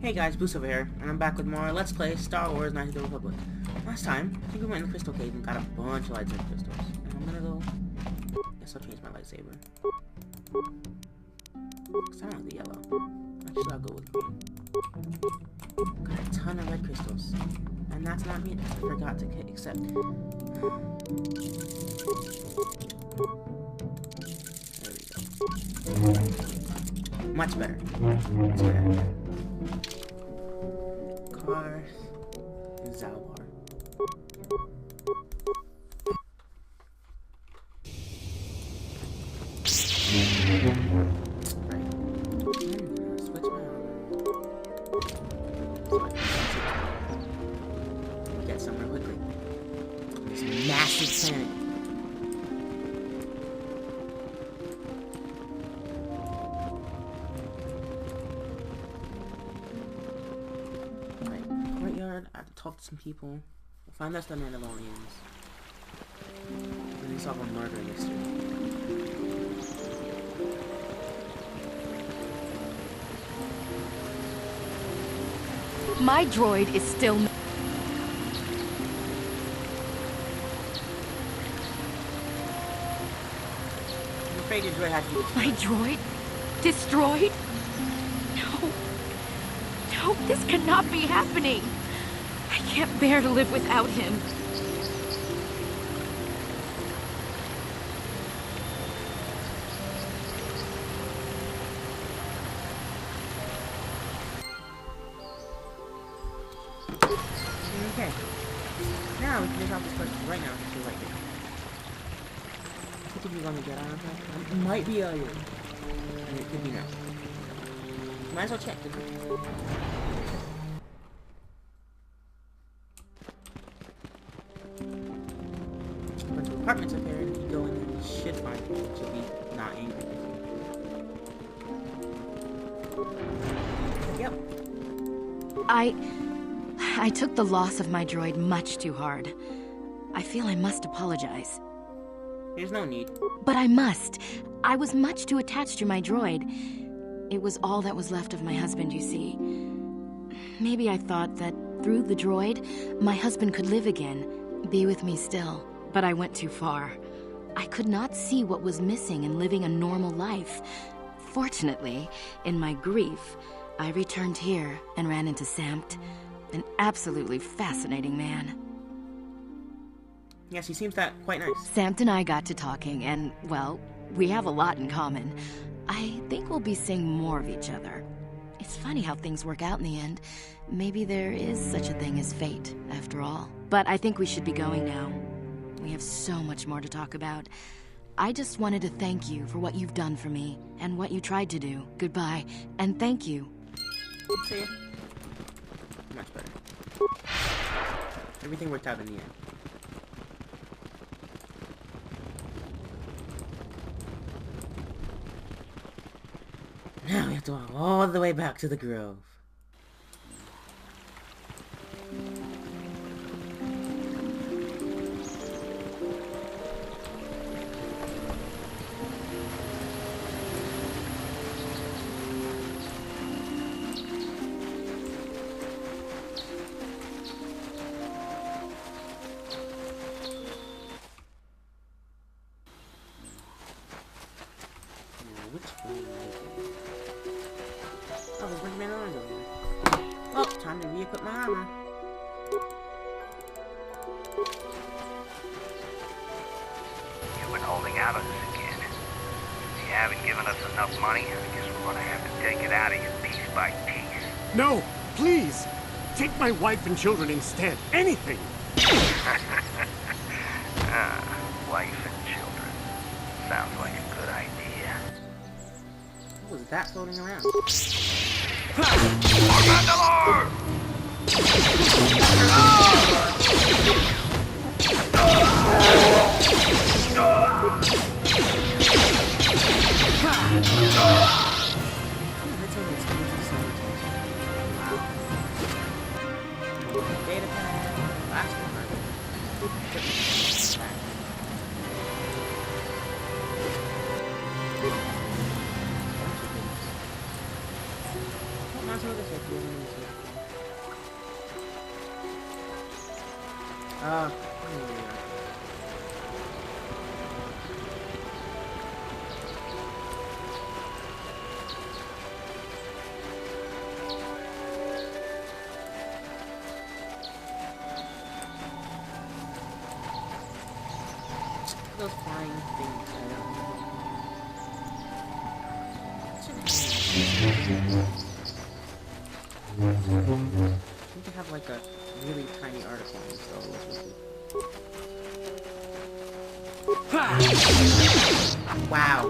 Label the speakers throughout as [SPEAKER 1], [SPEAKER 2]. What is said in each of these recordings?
[SPEAKER 1] Hey guys, Boost over here, and I'm back with more Let's Play Star Wars Knights of the Republic. Last time, I think we went in the Crystal Cave and got a bunch of lightsaber crystals. And I'm gonna go... guess I'll change my lightsaber. Cause I don't like the yellow. Actually, I'll go with green. Got a ton of red crystals. And that's not me, I forgot to accept. There we go. Much better. Much better. Karth and Zalbar. Right. Switch my armor. Get somewhere quickly. This massive planet. I have to talk to some people. We'll find us the Mandalorians. And then solve a murder mystery.
[SPEAKER 2] My droid is still...
[SPEAKER 1] I'm afraid your droid had to be...
[SPEAKER 2] My droid? Destroyed? No. No, this cannot be happening. I can't bear to live without him.
[SPEAKER 1] Okay. Now we can just help this person right now. She's right here. I think we're gonna get out of her. It might be earlier. And it could be now. Might as well check, didn't we? Apartments up there, and if you go in, you should find people to be not angry with you. Yep.
[SPEAKER 2] I took the loss of my droid much too hard. I feel I must apologize.
[SPEAKER 1] There's no need.
[SPEAKER 2] But I must. I was much too attached to my droid. It was all that was left of my husband, you see. Maybe I thought that through the droid, my husband could live again, be with me still. But I went too far. I could not see what was missing in living a normal life. Fortunately, in my grief, I returned here and ran into Samt, an absolutely fascinating man.
[SPEAKER 1] Yes, he seems that quite nice.
[SPEAKER 2] Samt and I got to talking, and, well, we have a lot in common. I think we'll be seeing more of each other. It's funny how things work out in the end. Maybe there is such a thing as fate, after all. But I think we should be going now. We have so much more to talk about. I just wanted to thank you for what you've done for me, and what you tried to do. Goodbye, and thank you.
[SPEAKER 1] See ya. Much better. Everything worked out in the end. Now we have to walk all the way back to the Grove. Which way do I go? Oh, there's my Mandalorian over there. Well, time to re-equip my armor.
[SPEAKER 3] You've been holding out on us again. Since you haven't given us enough money, I guess we're gonna have to take it out of you piece by piece.
[SPEAKER 4] No, please! Take my wife and children instead. Anything!
[SPEAKER 3] Wife and children. Sounds like a good idea.
[SPEAKER 1] What was that floating around?
[SPEAKER 3] Mandalore!
[SPEAKER 1] Data pad, blaster want to see what this is. We haven't even seen that before. Those flying things. I think they have like a really tiny article on this, so let's see. Wow.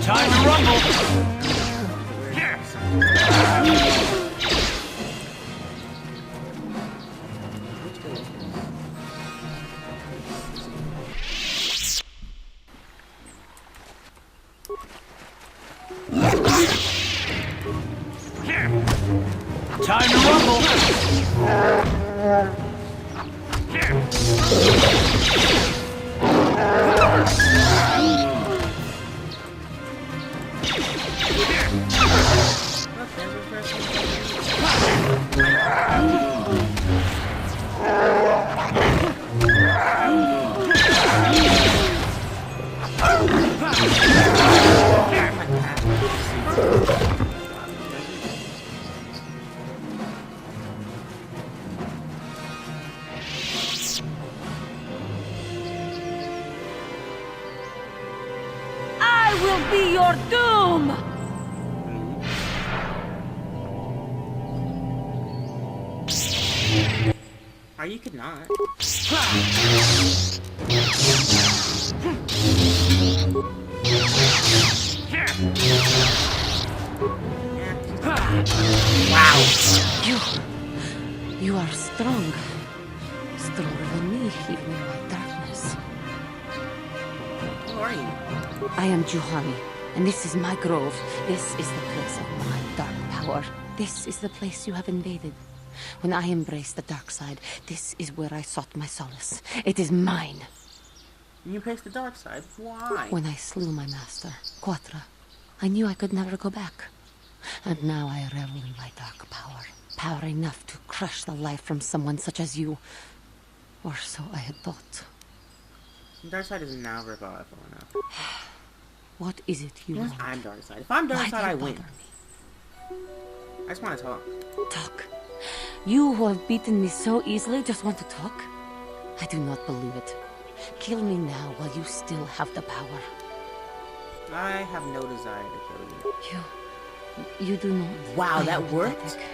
[SPEAKER 5] Time to rumble! Time to rumble!
[SPEAKER 6] I will be your doom!
[SPEAKER 1] Or you could not. Wow.
[SPEAKER 2] You are strong. Stronger than me, even in my darkness.
[SPEAKER 1] Who are you?
[SPEAKER 2] I am Juhani, and this is my grove. This is the place of my dark power. This is the place you have invaded. When I embraced the dark side, this is where I sought my solace. It is mine.
[SPEAKER 1] You embraced the dark side? Why?
[SPEAKER 2] When I slew my master, Quatra, I knew I could never go back. And now I revel in my dark power. Power enough to crush the life from someone such as you. Or so I had thought.
[SPEAKER 1] The dark side is now revival enough.
[SPEAKER 2] What is it you want?
[SPEAKER 1] I'm dark side. If I'm dark
[SPEAKER 2] Why
[SPEAKER 1] side,
[SPEAKER 2] do
[SPEAKER 1] I
[SPEAKER 2] you
[SPEAKER 1] win.
[SPEAKER 2] bother me?
[SPEAKER 1] I just want to talk.
[SPEAKER 2] Talk. You who have beaten me so easily just want to talk? I do not believe it. Kill me now while you still have the power.
[SPEAKER 1] I have no desire to kill you.
[SPEAKER 2] You do not.
[SPEAKER 1] Wow,
[SPEAKER 2] I
[SPEAKER 1] that
[SPEAKER 2] am
[SPEAKER 1] worked?
[SPEAKER 2] pathetic.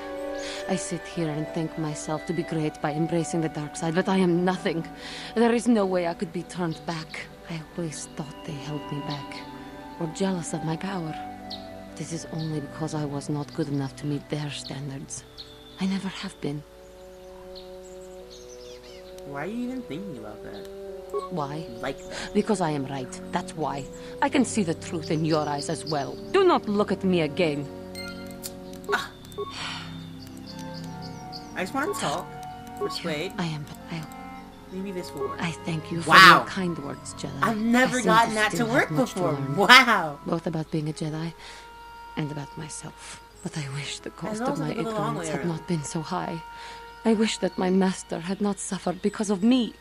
[SPEAKER 2] I sit here and think myself to be great by embracing the dark side, but I am nothing. There is no way I could be turned back. I always thought they held me back, or jealous of my power. This is only because I was not good enough to meet their standards. I never have been.
[SPEAKER 1] Why are you even thinking about that?
[SPEAKER 2] Why?
[SPEAKER 1] Like that?
[SPEAKER 2] Because I am right. That's why. I can see the truth in your eyes as well. Do not look at me again.
[SPEAKER 1] I just want to talk. Persuade. Maybe this will work.
[SPEAKER 2] I thank you for
[SPEAKER 1] Wow.
[SPEAKER 2] your kind words, Jedi.
[SPEAKER 1] I've never
[SPEAKER 2] I seem
[SPEAKER 1] gotten that to
[SPEAKER 2] still
[SPEAKER 1] work
[SPEAKER 2] have much to
[SPEAKER 1] before.
[SPEAKER 2] learn,
[SPEAKER 1] Wow.
[SPEAKER 2] both about being a Jedi and about myself. But I wish the cost of
[SPEAKER 1] also
[SPEAKER 2] my
[SPEAKER 1] go the long
[SPEAKER 2] ignorance
[SPEAKER 1] way
[SPEAKER 2] had
[SPEAKER 1] around.
[SPEAKER 2] not been so high. I wish that my master had not suffered because of me.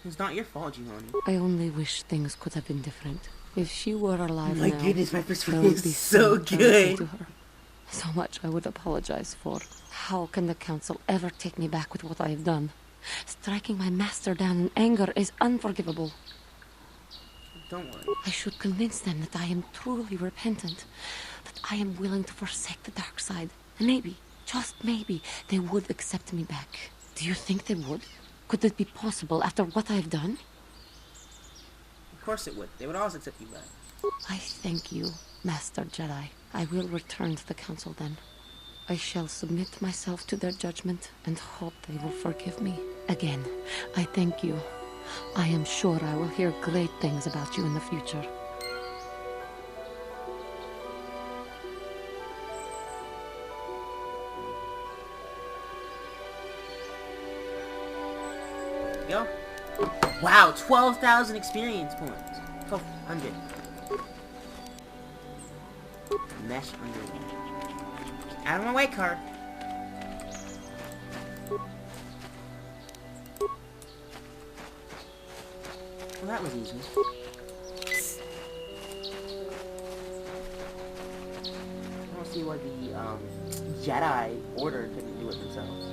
[SPEAKER 1] It's not your fault, Juhani.
[SPEAKER 2] I only wish things could have been different. If she were alive
[SPEAKER 1] My
[SPEAKER 2] now,
[SPEAKER 1] goodness, my
[SPEAKER 2] there
[SPEAKER 1] persuade
[SPEAKER 2] would be
[SPEAKER 1] is so
[SPEAKER 2] much I would say
[SPEAKER 1] good.
[SPEAKER 2] to her. So much I would apologize for. How can the council ever take me back with what I have done? Striking my master down in anger is unforgivable.
[SPEAKER 1] Don't worry.
[SPEAKER 2] I should convince them that I am truly repentant, that I am willing to forsake the dark side, and maybe, just maybe, they would accept me back. Do you think they would? Could it be possible after what I have done?
[SPEAKER 1] Of course it would. They would always accept you back.
[SPEAKER 2] I thank you, Master Jedi. I will return to the council then.
[SPEAKER 7] I shall submit myself to their judgment and hope they will forgive me. Again, I thank you. I am sure I will hear great things about you in the future.
[SPEAKER 1] Go. Wow, 12,000 experience points. 1,200. Mesh underwear. Out of my way, card. Well, that was easy. I don't see why the Jedi Order couldn't do it themselves.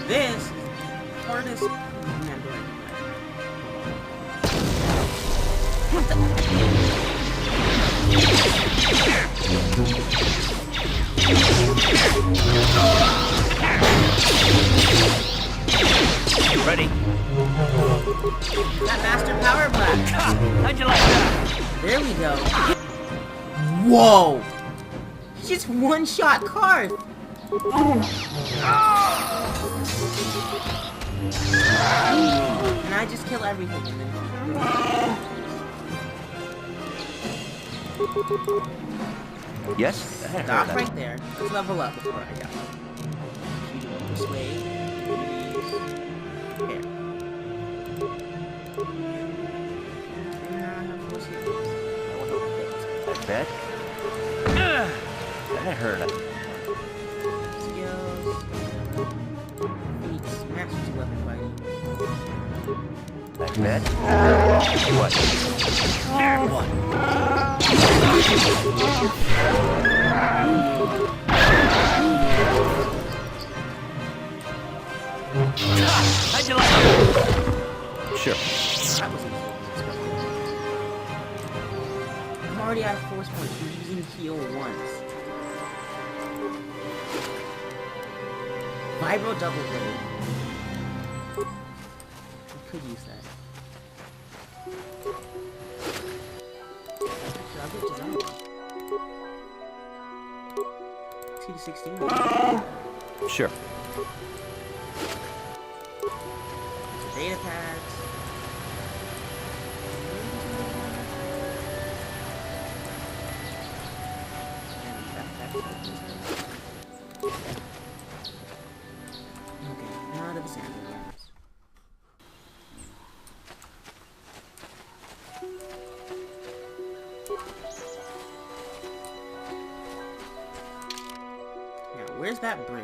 [SPEAKER 1] This is the hardest remembering.
[SPEAKER 5] Ready?
[SPEAKER 1] That Master Power Blast.
[SPEAKER 5] How'd you like that?
[SPEAKER 1] There we go. Whoa! He just one-shot Karth. And I just kill everything in there.
[SPEAKER 5] Yes? I heard
[SPEAKER 1] Stop
[SPEAKER 5] that.
[SPEAKER 1] right there. Let's level up before I go. This way. Here.
[SPEAKER 5] Like that? I heard it.
[SPEAKER 1] Skills. Feats. Master's weapon fighting.
[SPEAKER 5] Like that? What? How'd you like it? Sure.
[SPEAKER 1] That was easy. I'm already out of force points. You're using heal once. Vibro double blade. I could use that. Actually, I'll get design. 2 to 16.
[SPEAKER 5] Sure.
[SPEAKER 1] Data pads. Okay, now to the sand areas. Now, where's that bridge?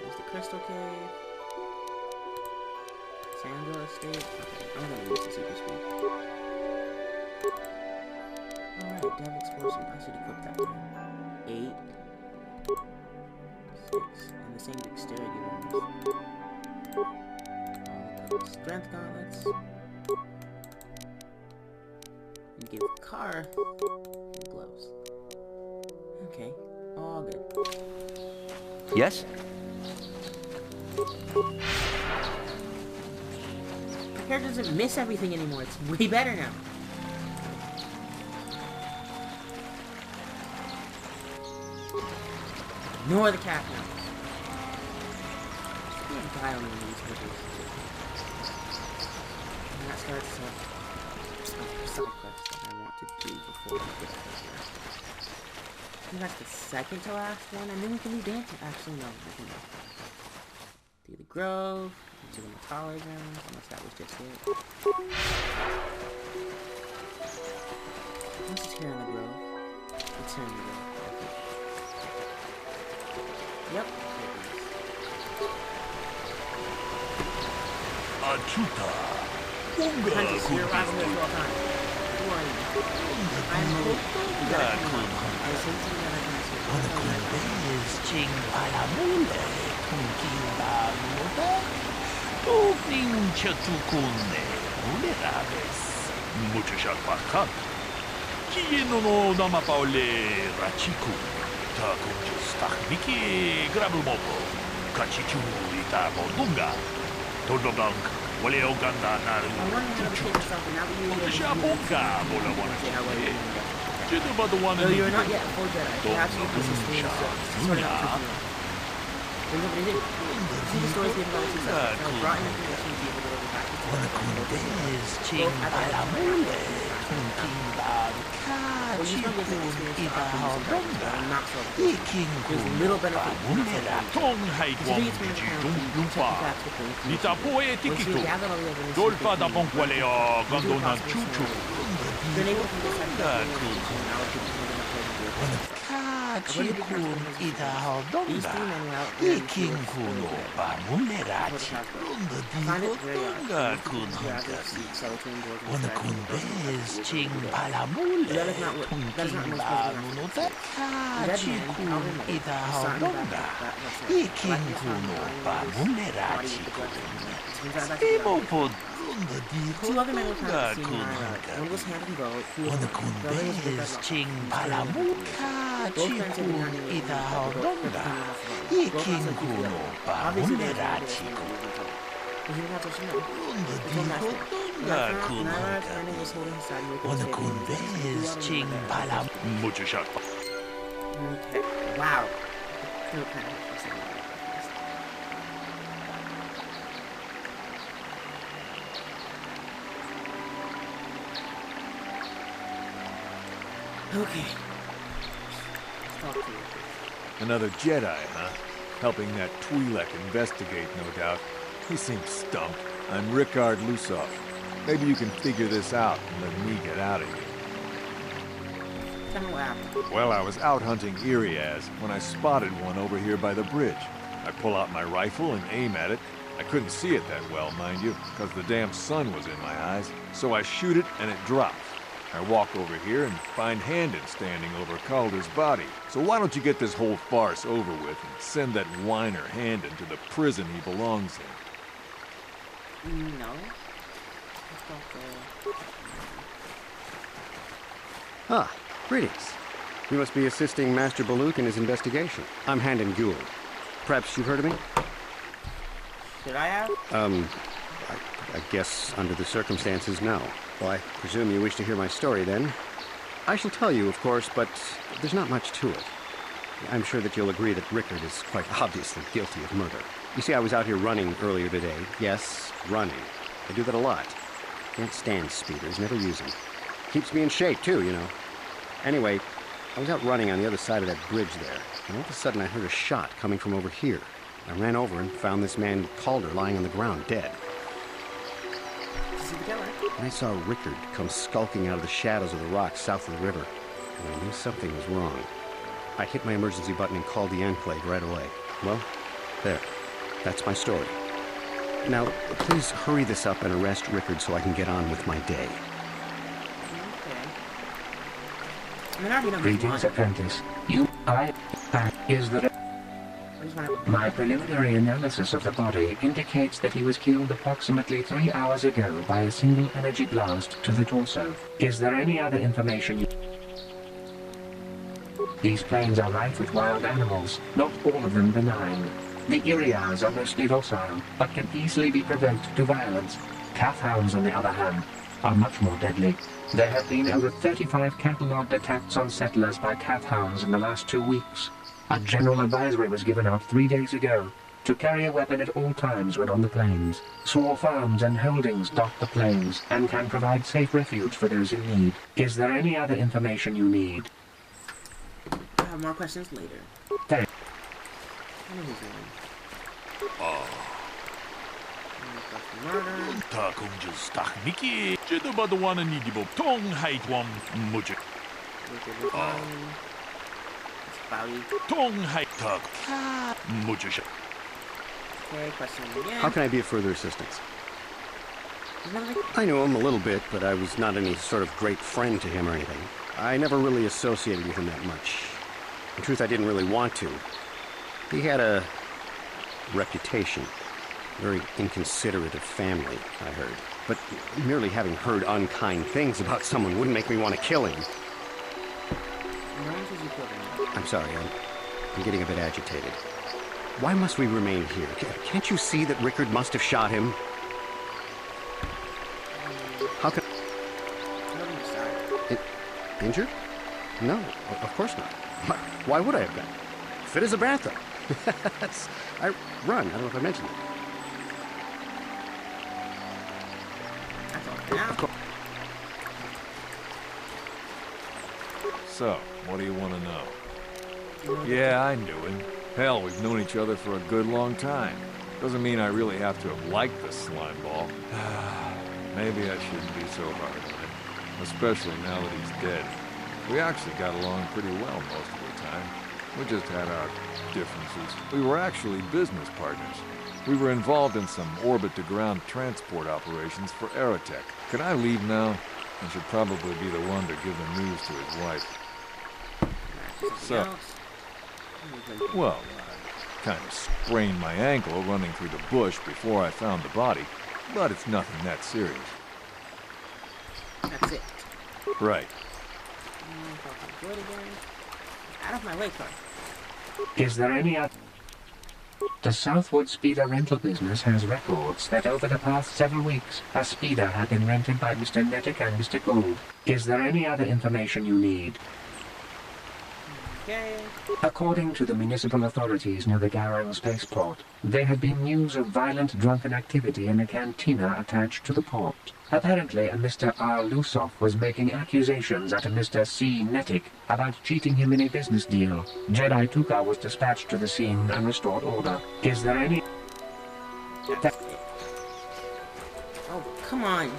[SPEAKER 1] There's the Crystal Cave. Sandra Estate. Okay, I'm gonna use the super speed. Alright, Dev Explosion. I should equip that to 8, 6, and the same dexterity ones. I'll equip Strength Gauntlets. And give Car gloves. Okay, all good.
[SPEAKER 5] Yes?
[SPEAKER 1] My character doesn't miss everything anymore. It's way better now. Ignore the cat now. There's a guy on these pictures. And that starts a side quest that I want to do before we get here. I think that's the second to last one, and then we can do dance. Actually, no, we can go through the grove, into the Matala grounds, unless that was just it. Once it's here in the grove, it's here in the grove. Yep.
[SPEAKER 5] Achuta.
[SPEAKER 1] Hunter, you're arriving here all time. Who are you? I'm Hope. You gotta come on. I was hinting that I can see.
[SPEAKER 5] vulnerables. Muchos alpacan. Kieno no nama paule rachiku. Ta kunjus takmiki grabumopo. Kachichu ita modunga. Tododang. Wale oganda naru.
[SPEAKER 1] I want to know how to take yourself, and now that you're
[SPEAKER 5] Muchos abonga bola wana.
[SPEAKER 1] say how well you're doing it.
[SPEAKER 5] Jito ba the one
[SPEAKER 1] Though
[SPEAKER 5] in
[SPEAKER 1] you're not yet a full Jedi, you have to use this thing to sort it out. There's nobody here. See the stories given by the successors. I was brought in information to be able to deliver back to the
[SPEAKER 5] Condes ching palamule.
[SPEAKER 1] well, you don't get the experience
[SPEAKER 5] Ida
[SPEAKER 1] of
[SPEAKER 5] hodonga.
[SPEAKER 1] not so
[SPEAKER 5] Iking
[SPEAKER 1] There's little benefit to
[SPEAKER 5] Pamulera tong hai
[SPEAKER 1] It's a
[SPEAKER 5] wong
[SPEAKER 1] big experience
[SPEAKER 5] ji
[SPEAKER 1] to
[SPEAKER 5] dung
[SPEAKER 1] check
[SPEAKER 5] lumpa.
[SPEAKER 1] the facts with things.
[SPEAKER 5] Nita poe
[SPEAKER 1] Once
[SPEAKER 5] tikito.
[SPEAKER 1] you gather all the evidence,
[SPEAKER 5] Dolpa
[SPEAKER 1] you
[SPEAKER 5] da
[SPEAKER 1] can
[SPEAKER 5] bonkwale o gandona chuchu.
[SPEAKER 1] then able to decide and allocate to the
[SPEAKER 5] Kachikun ida
[SPEAKER 1] These
[SPEAKER 5] hodonga.
[SPEAKER 1] three men were out
[SPEAKER 5] Iking kuno pamulera chilunga di
[SPEAKER 1] I find it very
[SPEAKER 5] hodonga
[SPEAKER 1] odd.
[SPEAKER 5] kunhonga.
[SPEAKER 1] Settle to endure the
[SPEAKER 5] Wana kundes ching palamule.
[SPEAKER 1] That is not what- that is not
[SPEAKER 5] Tungking
[SPEAKER 1] most
[SPEAKER 5] banunuta. Kachikun ida hodonga. Iking kuno pamulera chikun. Imo podunga di
[SPEAKER 1] Two other men were
[SPEAKER 5] hodonga
[SPEAKER 1] found at the scene in
[SPEAKER 5] kunhonga.
[SPEAKER 1] One was hand and bow.
[SPEAKER 5] Wana kundes ching palamuka chikun ida hodonga. Iking kuno pamulera chikun. Wana kundes ching palam. Mucho shot.
[SPEAKER 1] Okay. Wow. Okay. Okay. Let's talk to you.
[SPEAKER 8] Another Jedi, huh? Helping that Twi'lek investigate, no doubt. He seems stumped. I'm Rickard Lusov. Maybe you can figure this out and let me get out of here.
[SPEAKER 1] Tell me what happened.
[SPEAKER 8] Well, I was out hunting Iriaz when I spotted one over here by the bridge. I pull out my rifle and aim at it. I couldn't see it that well, mind you, because the damn sun was in my eyes. So I shoot it and it drops. I walk over here and find Handon standing over Calder's body. So why don't you get this whole farce over with and send that whiner Handon to the prison he belongs in?
[SPEAKER 1] No. Let's talk
[SPEAKER 4] Ah, greetings. You must be assisting Master Baluk in his investigation. I'm Handon Gould. Perhaps you've heard of me?
[SPEAKER 1] Should I have?
[SPEAKER 4] I guess under the circumstances, no. Well, I presume you wish to hear my story, then. I shall tell you, of course, but there's not much to it. I'm sure that you'll agree that Rickard is quite obviously guilty of murder. You see, I was out here running earlier today. Yes, running. I do that a lot. Can't stand speeders, never use them. Keeps me in shape, too, you know. Anyway, I was out running on the other side of that bridge there, and all of a sudden I heard a shot coming from over here. I ran over and found this man Calder lying on the ground, dead.
[SPEAKER 1] Is he the killer?
[SPEAKER 4] And I saw Rickard come skulking out of the shadows of the rocks south of the river, and I knew something was wrong. I hit my emergency button and called the Enclave right away. Well, there. That's my story. Now, please hurry this up and arrest Rickard so I can get on with my day.
[SPEAKER 1] Okay. I mean, I already know who's
[SPEAKER 9] Greetings,
[SPEAKER 1] lying.
[SPEAKER 9] apprentice. Is that
[SPEAKER 1] I just want to...
[SPEAKER 9] my preliminary analysis of the body indicates that he was killed approximately 3 hours ago by a single energy blast to the torso. Is there any other information you... These plains are rife with wild animals, not all of them benign. The Irians are mostly docile, but can easily be provoked to violence. Calf hounds, on the other hand, are much more deadly. There have been over 35 catalogued attacks on settlers by calf hounds in the last 2 weeks. A general advisory was given out 3 days ago to carry a weapon at all times when on the plains. Small farms and holdings dot the plains and can provide safe refuge for those in need. Is there any other information you need?
[SPEAKER 1] I'll have more questions later.
[SPEAKER 9] Thank-
[SPEAKER 1] I know who's lying. Murder.
[SPEAKER 5] Ta kunjus takmiki. Jito ba the one in Nidibo tong hai wong mucho.
[SPEAKER 1] Wicked was lying. It's Bowie.
[SPEAKER 5] Tong hai tak. Mucho shot.
[SPEAKER 1] Okay, question again.
[SPEAKER 4] How can I be of further assistance?
[SPEAKER 1] There's nothing-
[SPEAKER 4] I knew him a little bit, but I was not any sort of great friend to him or anything. I never really associated with him that much. In truth, I didn't really want to. He had a reputation. Very inconsiderate of family, I heard. but merely having heard unkind things about someone wouldn't make me want to kill him.
[SPEAKER 1] No one says you killed him.
[SPEAKER 4] I'm sorry, I'm getting a bit agitated. Why must we remain here? Can't you see that Rickard must have shot him? How can...
[SPEAKER 1] Nobody decided.
[SPEAKER 4] Injured? No, of course not. Why would I have been? Fit as a bathtub. I run. I don't know if I mentioned it.
[SPEAKER 1] That's all now.
[SPEAKER 8] So, what do you want to know? Yeah, I knew him. Hell, we've known each other for a good long time. Doesn't mean I really have to have liked the slime ball. Maybe I shouldn't be so hard on him. Especially now that he's dead. We actually got along pretty well most of the time. We just had our differences. We were actually business partners. We were involved in some orbit-to-ground transport operations for Aerotech. Can I leave now? I should probably be the one to give the news to his wife. So, well, I kind of sprained my ankle running through the bush before I found the body, but it's nothing that serious.
[SPEAKER 1] That's it.
[SPEAKER 8] Right.
[SPEAKER 1] Do it again. Out of my way, car.
[SPEAKER 9] Is there any other... The Southwood Speeder rental business has records that over the past 7 weeks, a speeder had been rented by Mr. Nettic and Mr. Gould. Is there any other information you need?
[SPEAKER 1] Okay.
[SPEAKER 9] According to the municipal authorities near the Garang spaceport, there had been news of violent drunken activity in a cantina attached to the port. Apparently, a Mr. R. Lusoff was making accusations at a Mr. C. Nettic about cheating him in a business deal. Jedi Tuka was dispatched to the scene and restored order. Is there any...
[SPEAKER 1] Oh, come on.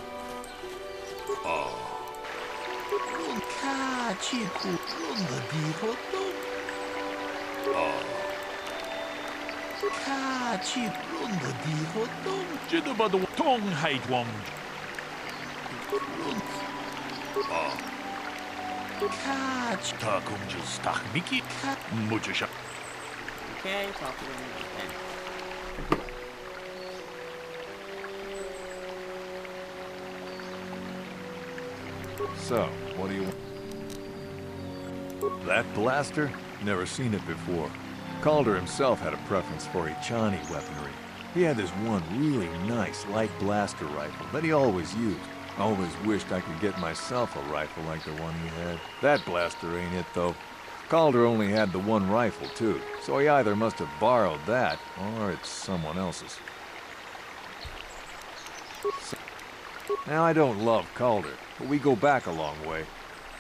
[SPEAKER 1] Okay, talk to them again.
[SPEAKER 8] So, what do you want? That blaster? Never seen it before. Calder himself had a preference for Echani weaponry. He had this one really nice light blaster rifle that he always used. Always wished I could get myself a rifle like the one he had. That blaster ain't it, though. Calder only had the one rifle, too, so he either must have borrowed that, or it's someone else's. Now, I don't love Calder, but we go back a long way.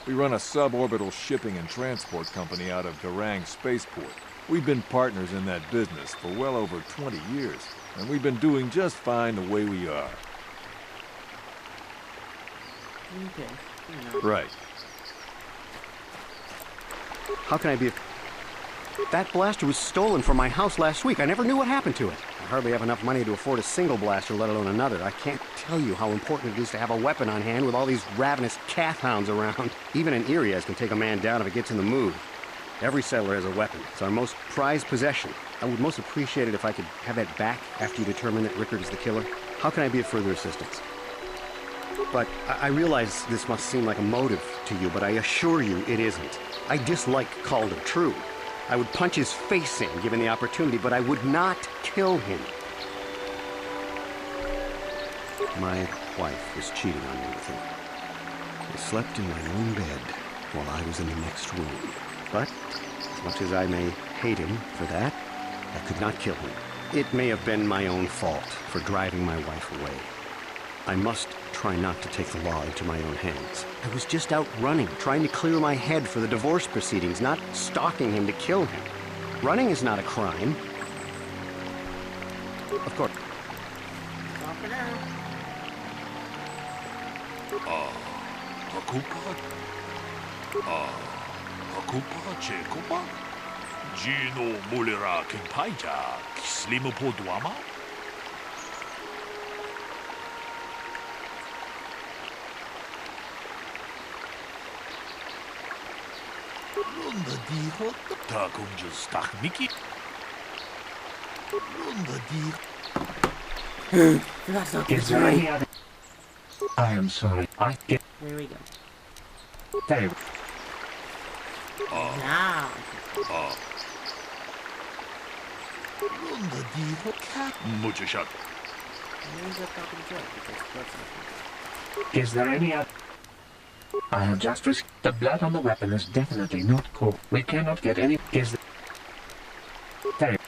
[SPEAKER 8] We run a suborbital shipping and transport company out of Garang Spaceport. We've been partners in that business for well over 20 years, and we've been doing just fine the way we are.
[SPEAKER 1] Okay.
[SPEAKER 8] Right.
[SPEAKER 4] How can I be... That blaster was stolen from my house last week. I never knew what happened to it. I hardly have enough money to afford a single blaster, let alone another. I can't tell you how important it is to have a weapon on hand with all these ravenous cath hounds around. Even an Iriaz can take a man down if it gets in the mood. Every settler has a weapon. It's our most prized possession. I would most appreciate it if I could have that back after you determine that Rickard is the killer. How can I be of further assistance? But I realize this must seem like a motive to you, but I assure you it isn't. I dislike Calder, true. I would punch his face in, given the opportunity, but I would not kill him. My wife was cheating on me with him. I slept in my own bed while I was in the next room. But, as much as I may hate him for that, I could not kill him. It may have been my own fault for driving my wife away. I must try not to take the law into my own hands. I was just out running, trying to clear my head for the divorce proceedings, not stalking him to kill him. Running is not a crime. Of course.
[SPEAKER 1] Off for now.
[SPEAKER 5] Hakupa Chekopa? Gino Mulera Kimpaija, Slimu Poduama? Runda dijo, Takum just Miki. Runda dijo.
[SPEAKER 9] Is there any other... I am sorry.
[SPEAKER 1] There we go.
[SPEAKER 9] Very.
[SPEAKER 1] Now.
[SPEAKER 5] 무주샷.
[SPEAKER 1] Where's the top of the joint? Because that's not
[SPEAKER 9] Is there any other? I have just risked. The blood on the weapon is definitely not cool. We cannot get any. Is there? Very.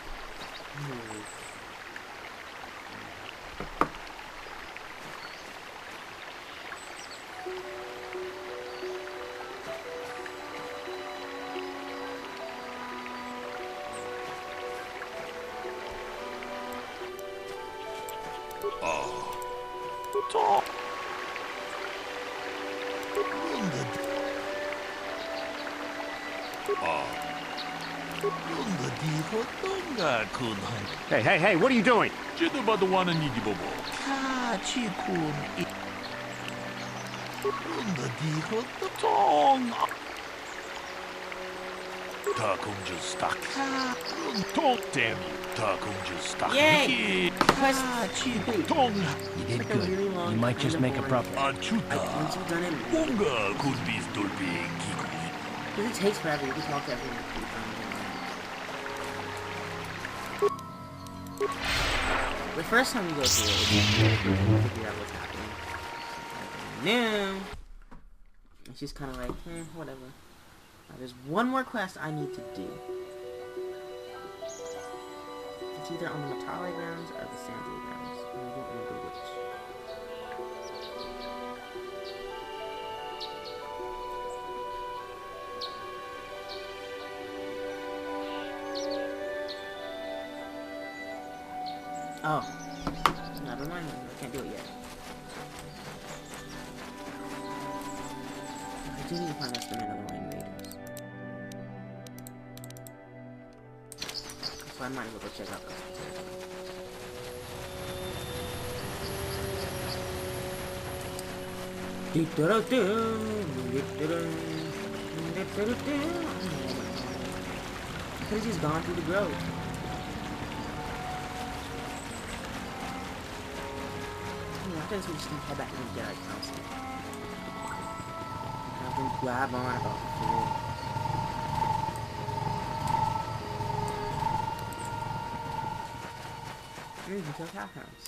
[SPEAKER 4] Hey, what are you doing?
[SPEAKER 5] 제도바도와는 이디보보. 카치군. 동. 다 공주 스탁. 동. 댐. 다 공주 스탁.
[SPEAKER 1] Yay! Quest
[SPEAKER 5] 동.
[SPEAKER 10] You did good. You might just make a profit.
[SPEAKER 5] 아추다.
[SPEAKER 1] Once you've done it,
[SPEAKER 5] 뭔가 군비스 돌비 기구.
[SPEAKER 1] because it takes forever. You can talk to everyone. The first time you go through it, you figure out what's happening. No, it's just kind of like, whatever. There's one more quest I need to do. It's either on the Matale grounds or the Sandy grounds. And I don't remember which. Oh, never mind. I can't do it yet. I do need to find us the Man of the Rain Raiders. So I might as well go check out those. Because he's gone through the grove. After this, we just need to head back to the Jedi Council. Have them grab on about the food. You can kill Cathounds.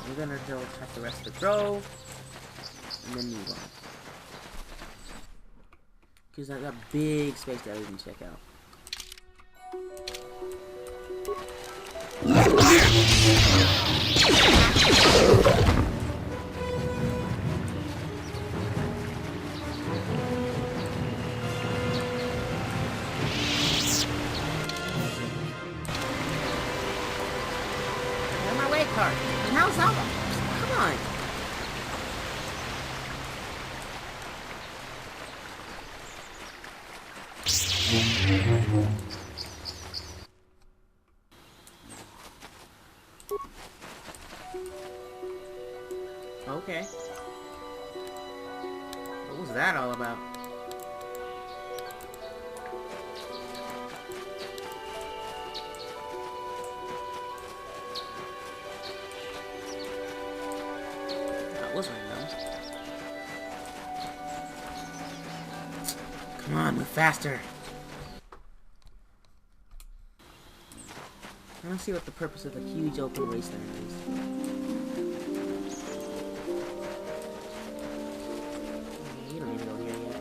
[SPEAKER 1] We're gonna go check the rest of the grove and then move on. Because I got big space that I didn't check out. Get my way card. And how's Zelda? Come on. Okay. What was that all about? That was random. Come on, move faster. I want to see what the purpose of the huge open wasteland is. You don't need to go here yet.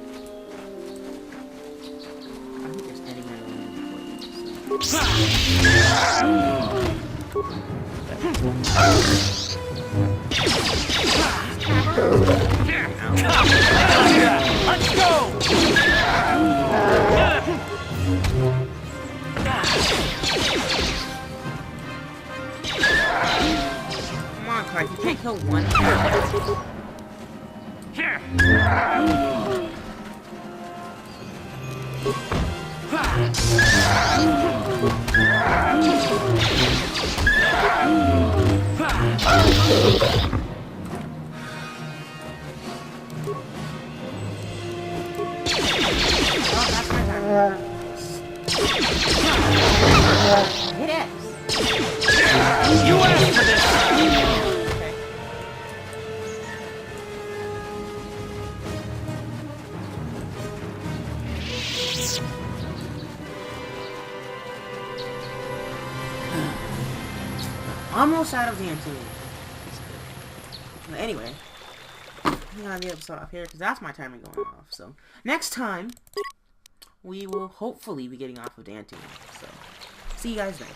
[SPEAKER 1] I think there's anywhere around
[SPEAKER 6] Let's go!
[SPEAKER 1] Come on, Clark, you can't kill one cat. Here! Hit X.
[SPEAKER 10] You asked for this!
[SPEAKER 1] Almost out of the empty. But anyway, I'm gonna end the episode off here because that's my timer going off. So next time we will hopefully be getting off of Dante. So see you guys then.